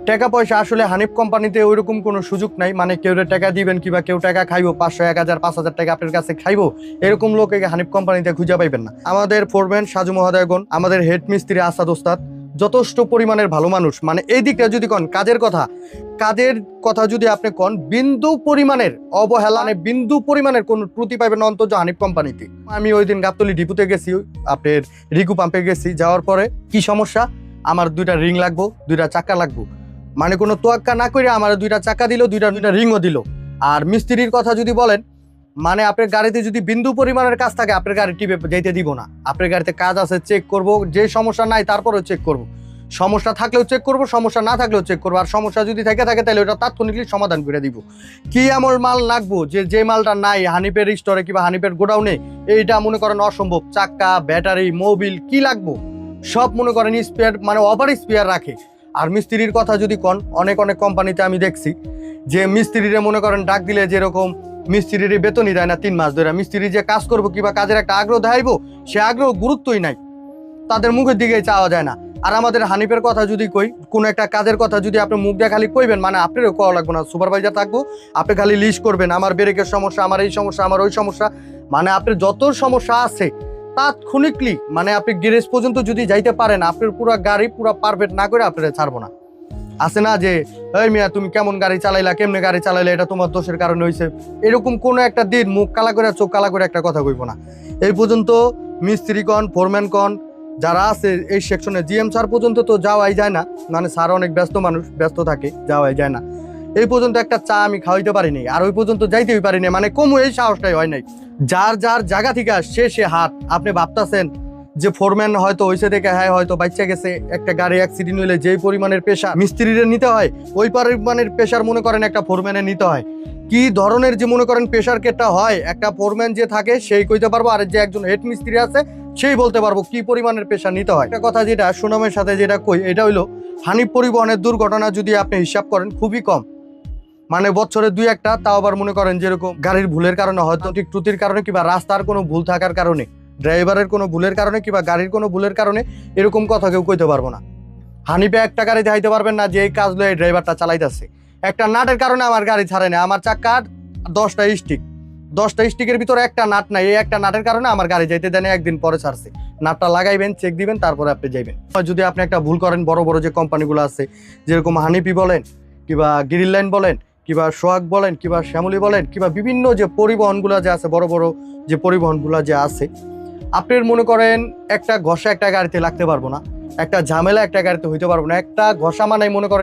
টাকা পয়সা আসলে হানিফ কোম্পানিতে ওইরকম কোনো সুযোগ নাই, মানে কেউ টাকা দিবেন কিংবা কেউ টাকা খাইবো 500 1000 5000 টাকা আপনার কাছে খাইবো, এরকম লোক হানিফ কোম্পানিতে খুঁজে পাইবেন না। আমাদের ফোরম্যান সাজু মহোদয়গণ, আমাদের হেড মিস্ত্রি আসাদ ওস্তাদ যথেষ্ট পরিমাণের ভালো মানুষ। মানে এই দিকটা যদি কন কাজের কথা যদি আপনি কন, বিন্দু পরিমাণের অবহেলা, মানে বিন্দু পরিমাণের কোনো ত্রুটি পাইবেন না অন্তত হানিফ কোম্পানিতে। আমি ওই দিন গাবতলী ডিপুতে গেছি, আপনার রিকু পাম্পে গেছি, যাওয়ার পরে কি সমস্যা, আমার 2টা রিং লাগবো, 2টা চাকা লাগবো, মানে কোনো তোয়াক্কা না করে আমার 2টা চাকা দিল, 2টা রিংও দিল। আর মিস্ত্রির কথা যদি বলেন, মানে আপনার গাড়িতে যদি বিন্দু পরিমাণের কাজ থাকে আপনার গাড়ি টিপে যাইতে দিব না। আপনার গাড়িতে কাজ আছে চেক করব, যে সমস্যা নাই তারপরেও চেক করব, সমস্যা থাকলেও চেক করব, সমস্যা না থাকলেও চেক করবো। আর সমস্যা যদি থাকে তাহলে ওটা তাৎক্ষণিকলি সমাধান করে দিব। কি এমন মাল লাগবো যে মালটা নাই হানিফের স্টোরে কিংবা হানিফের গোডাউনে, এইটা মনে করেন অসম্ভব। চাক্কা, ব্যাটারি, মোবিল কি লাগবো সব মনে করেন স্পেয়ার, মানে ওভার স্পেয়ার রাখে। আর মিস্ত্রির কথা যদি কন, অনেক কোম্পানিতে আমি দেখছি যে মিস্ত্রিরে মনে করেন ডাক দিলে যেরকম মিস্ত্রির বেতনই দেয় না 3 মাস ধরে। মিস্ত্রি যে কাজ করবো কিংবা কাজের একটা আগ্রহ দেখাইবো, সে আগ্রহ গুরুত্বই নাই, তাদের মুখের দিকে চাওয়া যায় না। আর আমাদের হানিফের কথা যদি কই, কোন একটা কাজের কথা যদি আপনি মুখ দিয়ে খালি কইবেন, মানে আপনারও কওয়া লাগবে না, সুপারভাইজার থাকবো, আপনি খালি লিস্ট করবেন আমার ব্রেকের সমস্যা, আমার এই সমস্যা, আমার ওই সমস্যা, মানে আপনার যত সমস্যা আছে তাৎক্ষণিকলি, মানে আপনি গ্যারেজ পর্যন্ত যদি যাইতে পারেন, আপনার পুরো গাড়ি পুরো পারফেক্ট না করে আপনারা ছাড়বো না। আছে না যে এই মিয়া তুমি কেমন গাড়ি চালাইলা, কেমনে গাড়ি চালাইলা, এটা তোমার দোষের কারণে হয়েছে, এরকম কোনো একটা দিন মুখ কালা করে চোখ কালা করে একটা কথা কইবো না। এই পর্যন্ত মিস্ত্রি কন, ফোরম্যান কন, যারা আছে এই সেকশনে, জিএম স্যার পর্যন্ত তো যাওয়াই যায় না, মানে স্যার অনেক ব্যস্ত মানুষ, ব্যস্ত থাকে, যাওয়াই যায় না। এই পর্যন্ত একটা চা আমি খাওয়াইতে পারিনি, আর ওই পর্যন্ত যাইতেই পারিনি, মানে কমু এই সাহসটাই হয় নাই। যার যার জায়গা থেকে আসছে সে হাত। আপনি ভাবতেছেন যে ফোরম্যান হয়তো হইছে দেখে হ্যাঁ হয়তো বাচ্চা গেছে, একটা গাড়ি অ্যাক্সিডেন্ট হইলে যেই পরিমাণের পেশা মিস্ত্রিরে নিতে হয়, ওই পরিমাণের পেশার মনে করেন একটা ফোরম্যানের নিতে হয়। কি ধরনের যে মনে করেন প্রেশার কেটটা হয়, একটা ফোরম্যান যে থাকে সেই কইতে পারবো, আর যে একজন হেড মিস্ত্রি আছে সেই বলতে পারবো কি পরিমাণের পেশার নিতে হয়। একটা কথা যেটা সুনামের সাথে যেটা কই, এটা হইলো হানিফ পরিবহনের দুর্ঘটনা যদি আপনি হিসাব করেন খুবই কম, মানে বছরে 2-1টা, তাও আবার মনে করেন যেরকম গাড়ির ভুলের কারণে, হয়তো ঠিক ত্রুটির কারণে কিংবা রাস্তার কোনো ভুল থাকার কারণে, ড্রাইভারের কোনো ভুলের কারণে কিংবা গাড়ির কোনো ভুলের কারণে, এরকম কথা কেউ কইতে পারবো না। হানিফে একটা গাড়ি দেখাইতে পারবেন না যে এই কাজ লয়ে ড্রাইভারটা চালাইতেছে। একটা নাটের কারণে আমার গাড়ি ছাড়ে না, আমার চাকার 10টা স্টিকের ভিতরে একটা নাট নাই, এই একটা নাটের কারণে আমার গাড়ি যাইতে দেয় না, একদিন পরে ছাড়ছে। নাটটা লাগাইবেন, চেক দিবেন, তারপরে আপনি যাইবেন। যদি আপনি একটা ভুল করেন, বড় বড় যে কোম্পানিগুলো আছে, যেরকম হানিফি বলেন কিংবা গ্রিন লাইন বলেন কিংবা সোহাগ বলেন কিংবা শ্যামলী বলেন কিংবা বিভিন্ন যে পরিবহনগুলো যে আছে, বড় বড় যে পরিবহনগুলো যে আছে, আপনার মনে করেন একটা ঘষা একটা গাড়িতে লাগতে পারবো না, একটা ঝামেলা একটা গাড়িতে হইতে পারবো না। একটা ঘষা মানে মনে করেন